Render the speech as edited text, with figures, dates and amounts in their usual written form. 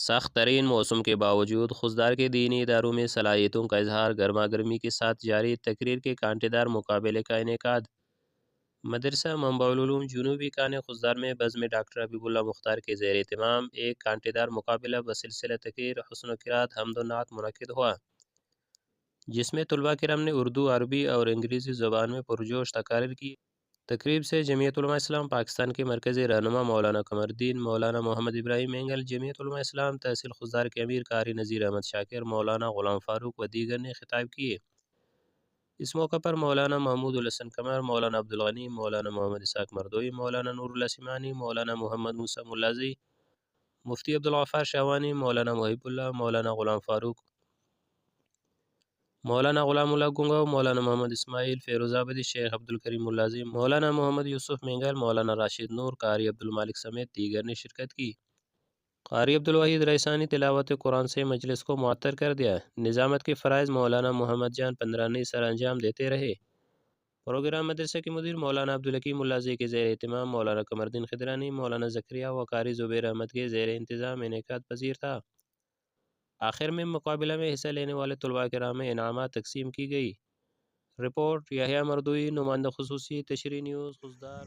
سخت ترین موسم کے باوجود خضدار کے دینی اداروں میں صلاحیتوں کا اظہار، گرما گرمی کے ساتھ جاری تقریر کے کانٹے دار مقابلے کا انعقاد۔ مدرسہ منبع العلوم جنوبی کان خضدار میں بزم ڈاکٹر حبیب اللہ مختار کے زیر اہتمام ایک کانٹے دار مقابلہ بسلسلہ تقریر، حسن و قرات، حمد و نعت منعقد ہوا، جس میں طلباء کرام نے اردو، عربی اور انگریزی زبان میں پرجوش تقاریر کی۔ تقریب سے جمعیت علماء اسلام پاکستان کے مرکزی رہنما مولانا قمر الدین، مولانا محمد ابراہیم مینگل، جمعیت علماء اسلام تحصیل خضدار کے امیر قاری نذیر احمد شاکر، مولانا غلام فاروق و دیگر نے خطاب کیے۔ اس موقع پر مولانا محمود الحسن قمر، مولانا عبدالغنی، مولانا محمد اسحاق مردوئی، مولانا نور اللہ سیمانی، مولانا محمد موسیٰ ملازی، مفتی عبدالغفار شاہوانی، مولانا محب اللہ، مولانا غلام فاروق، مولانا غلام اللہ گنگو، مولانا محمد اسماعیل فیروز آبادی، شیخ عبدالکریم ملازی، مولانا محمد یوسف مینگل، مولانا راشد نور، قاری عبدالمالک سمیت دیگر نے شرکت کی۔ قاری عبدالوحید ریسانی تلاوت قرآن سے مجلس کو معطر کر دیا۔ نظامت کے فرائض مولانا محمد جان پندرانی سر انجام دیتے رہے۔ پروگرام مدرسہ کے مدیر مولانا عبدالحکیم ملازی کے زیر اہتمام مولانا قمر الدین خضرانی، مولانا زکریا و قاری زبیر احمد کے زیر انتظام انعقاد پذیر تھا۔ آخر میں مقابلہ میں حصہ لینے والے طلباء کرام میں انعامات تقسیم کی گئی۔ رپورٹ یحییٰ مردوئی، نمائندہ خصوصی، تشریح نیوز، خضدار۔